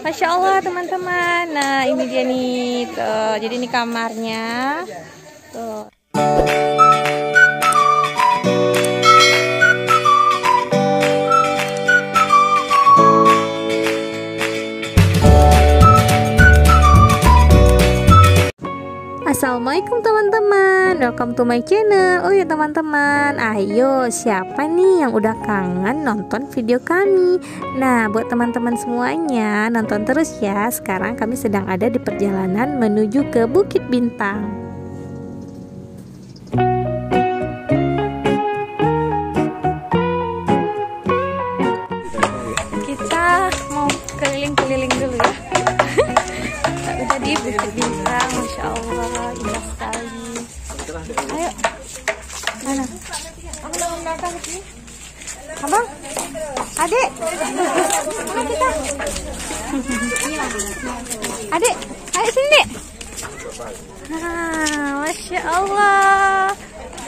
Masya Allah teman-teman. Nah ini dia nih tuh. Jadi ini kamarnya tuh. Assalamualaikum teman-teman, welcome to my channel. Oh ya teman-teman, ayo siapa nih yang udah kangen nonton video kami? Nah buat teman-teman semuanya nonton terus ya. Sekarang kami sedang ada di perjalanan menuju ke Bukit Bintang. Kita mau keliling-keliling dulu ya. Udah di Bukit Bintang, Masya Allah, indah sekali. Ayo, mana? Abang, adik, mana kita? Adik, ayo sini dek. Nah, Masya Allah,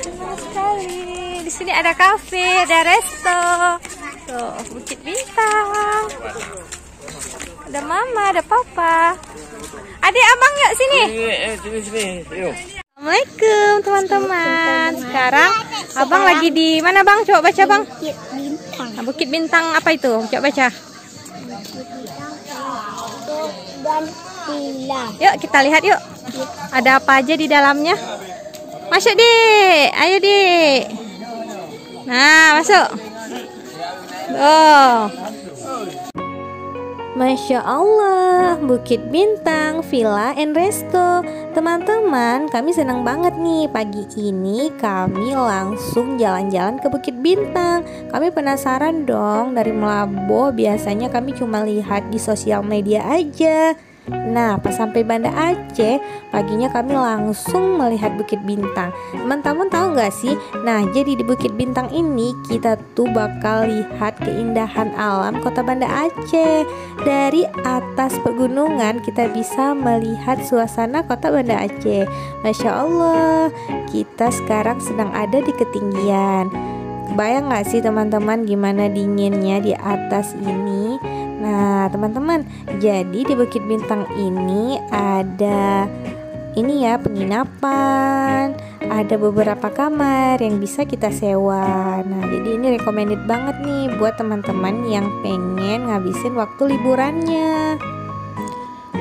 indah sekali. Di sini ada kafe, ada resto. Tuh, Bukit Bintang. Ada mama, ada papa. Adik, abang yuk sini. Sini. Assalamualaikum teman-teman. Sekarang abang lagi di mana bang? Coba baca bang. Bukit Bintang. Nah, Bukit Bintang apa itu? Coba baca. Dan hilang. Yuk kita lihat yuk. Ada apa aja di dalamnya? Masuk dek. Ayo dek. Nah masuk. Oh. Masya Allah, Bukit Bintang, Villa and Resto. Teman-teman, kami senang banget nih. Pagi ini kami langsung jalan-jalan ke Bukit Bintang. Kami penasaran dong, dari Melabo biasanya kami cuma lihat di sosial media aja. Nah, pas sampai Banda Aceh, paginya kami langsung melihat Bukit Bintang. Teman-teman tahu nggak sih? Nah, jadi di Bukit Bintang ini kita tuh bakal lihat keindahan alam kota Banda Aceh. Dari atas pegunungan kita bisa melihat suasana kota Banda Aceh. Masya Allah, kita sekarang sedang ada di ketinggian. Kebayang nggak sih teman-teman gimana dinginnya di atas ini? Nah teman-teman, jadi di Bukit Bintang ini ada penginapan, ada beberapa kamar yang bisa kita sewa. Nah jadi ini recommended banget nih buat teman-teman yang pengen ngabisin waktu liburannya.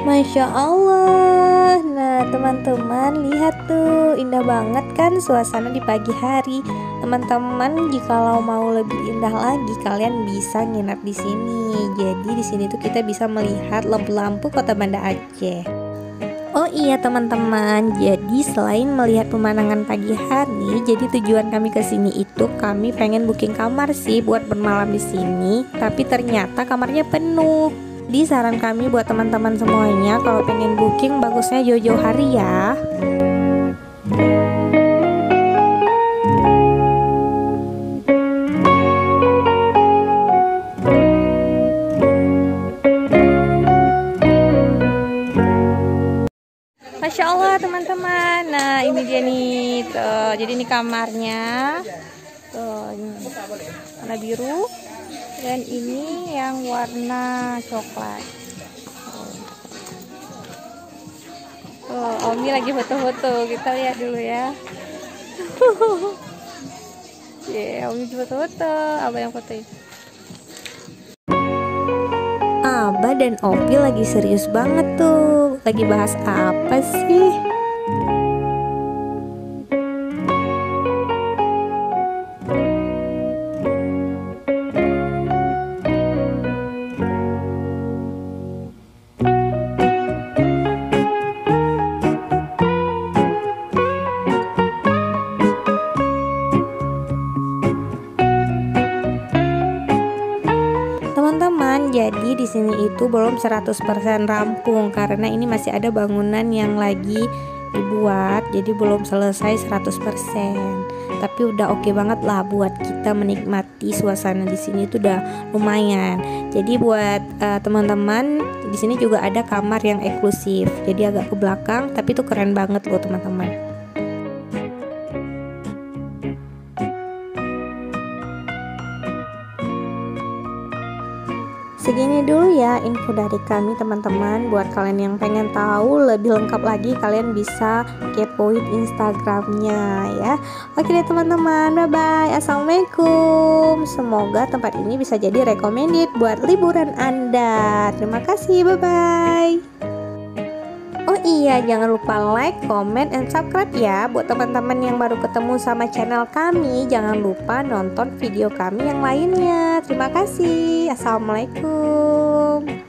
Masya Allah. Nah teman-teman lihat tuh, indah banget kan suasana di pagi hari. Teman-teman jikalau mau lebih indah lagi, kalian bisa nginap di sini. Jadi di sini tuh kita bisa melihat lampu-lampu kota Banda Aceh. Oh iya teman-teman, jadi selain melihat pemandangan pagi hari, jadi tujuan kami ke sini itu kami pengen booking kamar sih buat bermalam di sini, tapi ternyata kamarnya penuh. Di saran kami buat teman-teman semuanya, kalau pengen booking bagusnya jauh-jauh hari ya. Masya Allah teman-teman. Nah ini dia nih tuh. Jadi ini kamarnya tuh, ini warna biru dan ini yang warna coklat. Omi lagi foto-foto, kita lihat dulu ya. Omi foto-foto, Abah yang fotoin. Abah dan Opi lagi serius banget tuh. Lagi bahas apa sih? Teman-teman, jadi di sini itu belum 100% rampung karena ini masih ada bangunan yang lagi dibuat, jadi belum selesai 100%. Tapi udah oke banget lah buat kita menikmati suasana di sini, itu udah lumayan. Jadi buat teman-teman di sini juga ada kamar yang eksklusif. Jadi agak ke belakang, tapi itu keren banget loh teman-teman. Segini dulu ya aja info dari kami teman-teman. Buat kalian yang pengen tahu lebih lengkap lagi, kalian bisa kepoin Instagramnya ya. Oke deh teman-teman, bye bye, assalamualaikum. Semoga tempat ini bisa jadi recommended buat liburan Anda. Terima kasih, bye bye. Oh iya, jangan lupa like, comment, and subscribe ya. Buat teman-teman yang baru ketemu sama channel kami, jangan lupa nonton video kami yang lainnya. Terima kasih. Assalamualaikum.